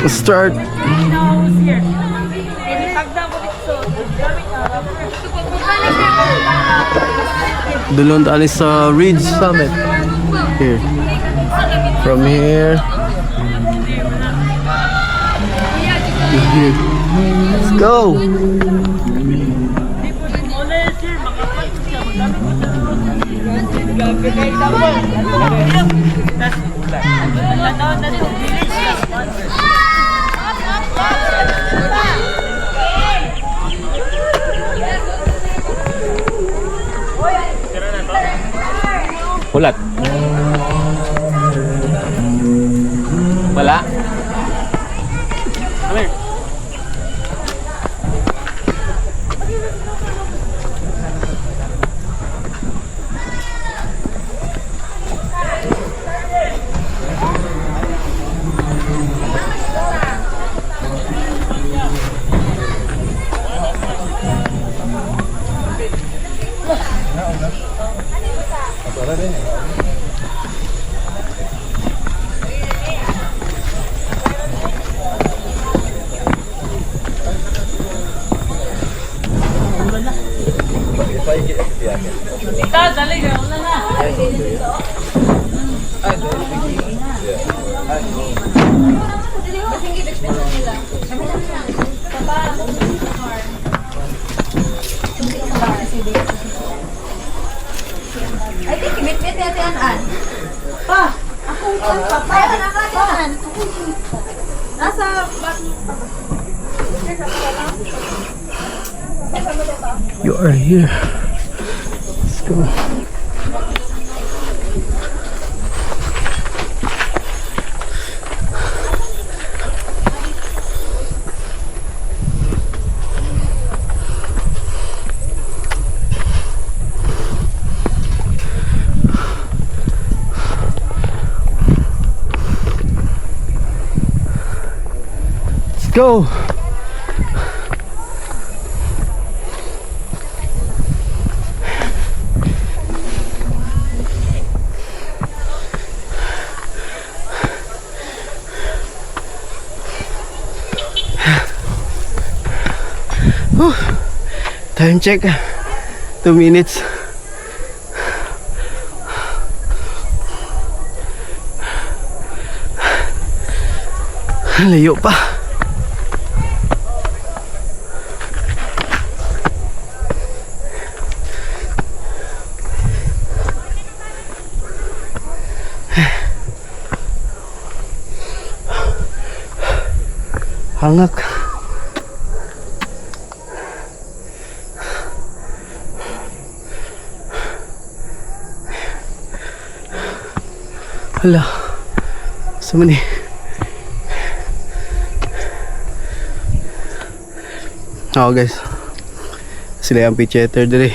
Start. Dulong tali sa Ridge Summit. Here. From here. To here. Let's go. Ulat. Wala. Alert. I think bit-bit yan. Pa, akong papayan nakakyan. Nasa You are here. Let's go. Let's go. Time check, 2 minutes. Layo pa. Hangak. Hala, sama ni. Oh guys, sila yung pitcheter dali.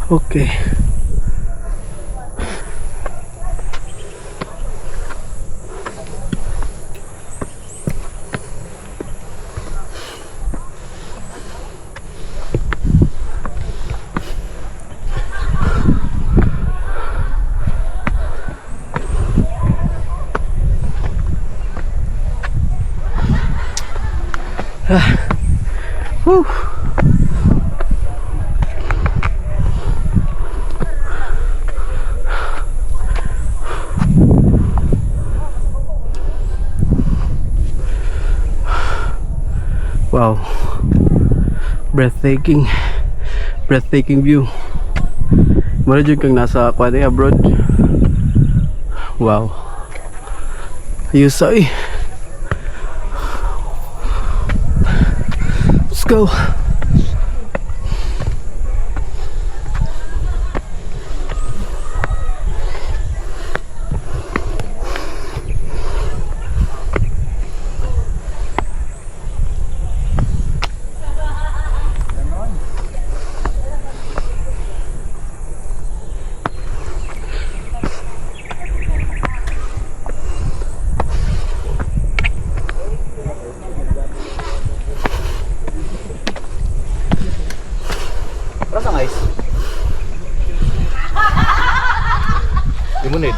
Okay. Whew. Wow, breathtaking breathtaking view. Mara jud kang nasa kuan abroad. Wow. Ayos ay. Let's go. Rasa guys. Limonade.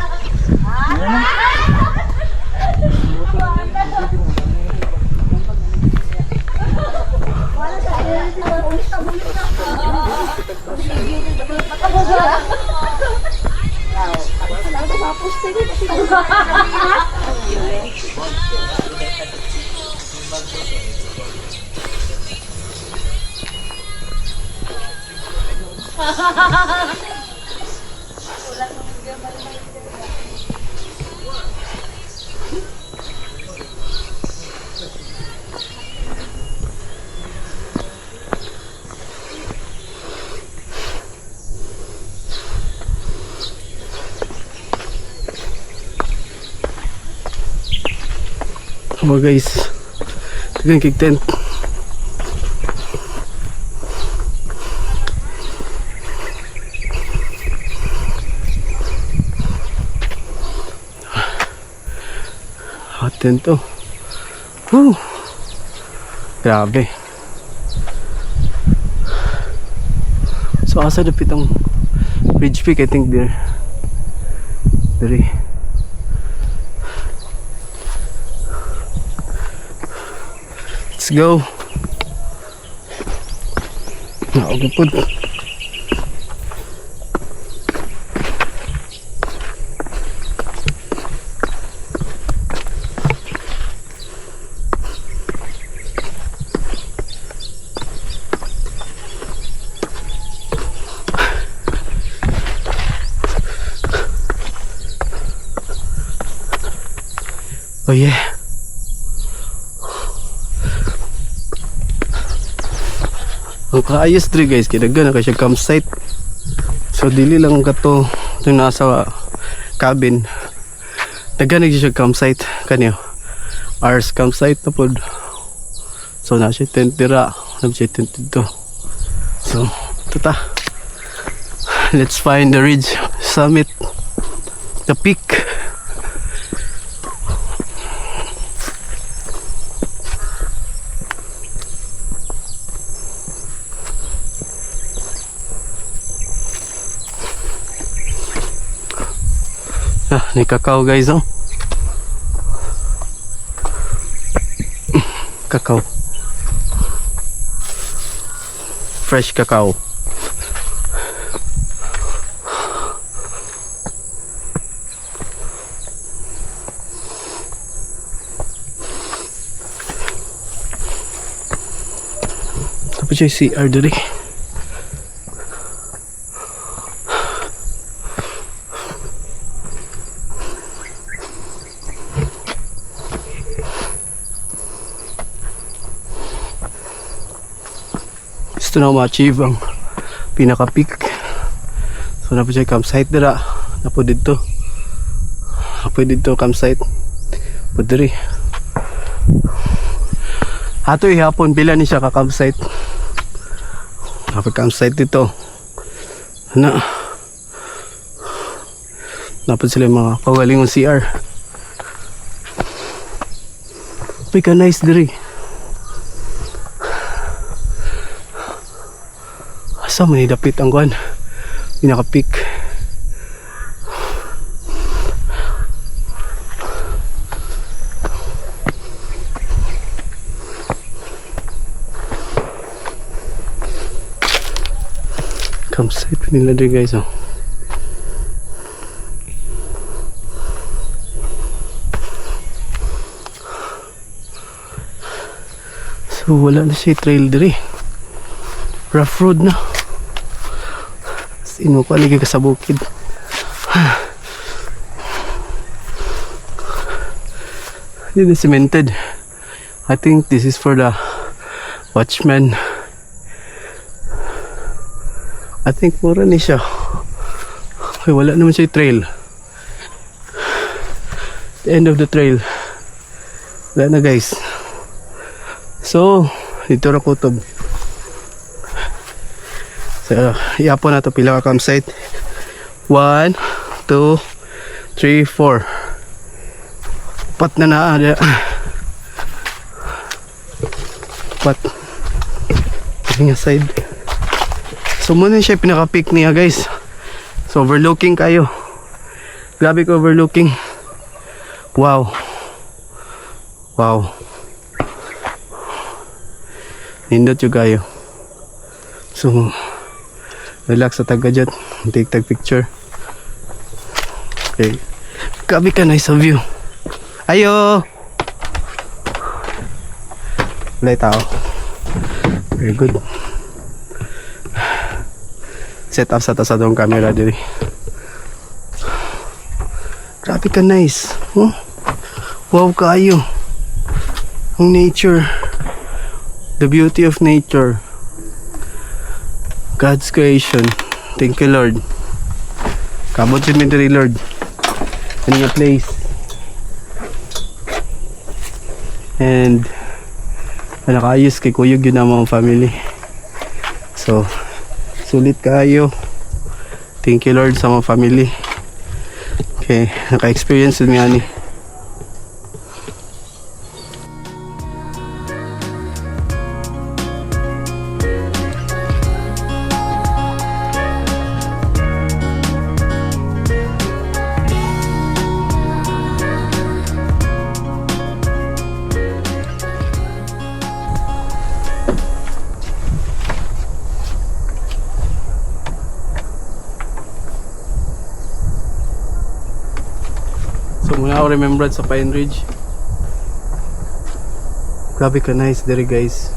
Mga guys, tignan kig tent. Hot tent to. Woo! Grabe. So asa dapit ang Ridge Peak, I think there. Let's go. Naugapod. Oh yeah. Ang kaayos diri guys, kinaga na kasi campsite. So dili lang kato yung nasa cabin. Dagan na siya campsite kanyo. Ours campsite na pod. So na siya tent dira, na siya tent dito. So tuta. Let's find the ridge summit, the peak. Ni kakao guys, oh. Kakao. Fresh kakao. Tapos siya CR dali. Gusto na ma-achieve ang pinaka-peak. So na po siya campsite dira. Na po dito. Na po dito campsite. Po diri. Ato ihapon pila ni siya ka-campsite. Na po campsite dito. Na po sila mga kagalingong CR. Pika nice diri. Asa man idapit ang kuan, pinaka-peak. Campsite nila din guys, oh. So wala na siya trail diri. Rough road na. As in mo pa lagi ka sa bukid. Hindi na cemented. I think this is for the watchman. I think mura ni siya. Okay, wala naman siya trail. The end of the trail. Wala na guys. So, dito ra kutob. So, iapon na to pila ka campsite. 1, 2, 3, 4. Pat na na. Pat. Tingin side. So muna siya pinaka-peak niya guys. So overlooking kayo. Grabe ko overlooking. Wow. Wow. Nindot yung kayo. So relax sa taga dyan. Take tag picture. Okay. Grabe ka nice view. Ayo. Wala tao. Very good. Set up sa tasadong camera diri. Grabe ka nice. Huh? Wow kayo. Ang nature. The beauty of nature. God's creation. Thank you Lord. Kabot yun mi diri Lord. Ano nga place. And nakayos kay kuyog yun ang mga family. So sulit kayo. Thank you Lord sa mga family. Okay, naka-experience din nga ni. So muna ako remembrance sa Pine Ridge. Grabe ka nice there guys.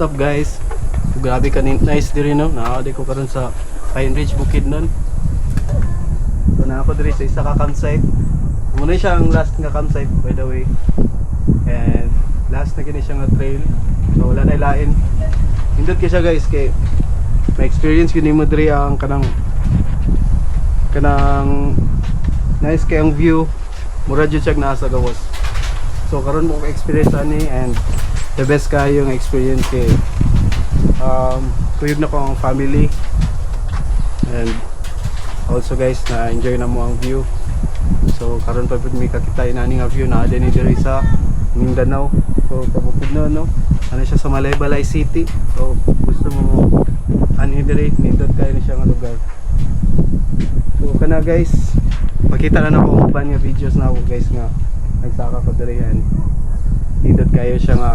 What's up guys? Grabe ka nice diri no. Naadi ko karon sa Pine Ridge Bukid nun. So na ako diri sa isa ka campsite. Muna siya ang last nga campsite by the way. And last na gini siya nga trail. So wala na ilain. Hindot kay siya guys kay may experience gini mo diri ang kanang nice kay ang view. Mura jud siya naa sa gawas. So karon mo ko experience ani and the best kayo yung experience kay kuyog na ko ang family and also guys na enjoy na mo ang view. So karon pa pud mi kakita inani nga view na din diri sa Mindanao. So kabukid na no ano siya sa Malaybalay City. So gusto mo ani diri nindot kayo ni siya nga lugar. So kana guys makita na nako ang uban nga videos na ako guys nga nagsaka ko diri and nindot kayo siya nga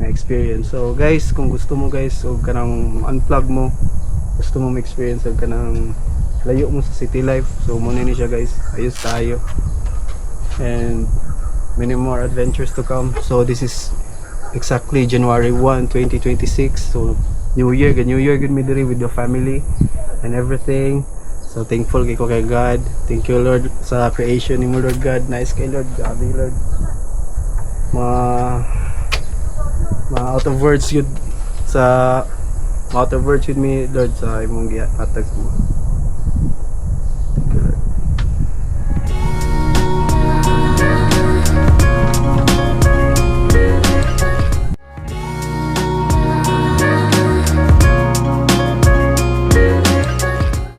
experience. So guys, kung gusto mo guys o kanang unplug mo, gusto mo ma-experience og kanang layo mo sa city life, so muna ni siya guys, ayos tayo and many more adventures to come. So this is exactly January 1, 2026. So New Year good me diri with the family and everything. So thankful kay ko kay God. Thank you Lord sa creation ni mo Lord God. Nice kay Lord, grabe Lord. Out of words yun sa out of words with me Lord sa imong gihatag mo.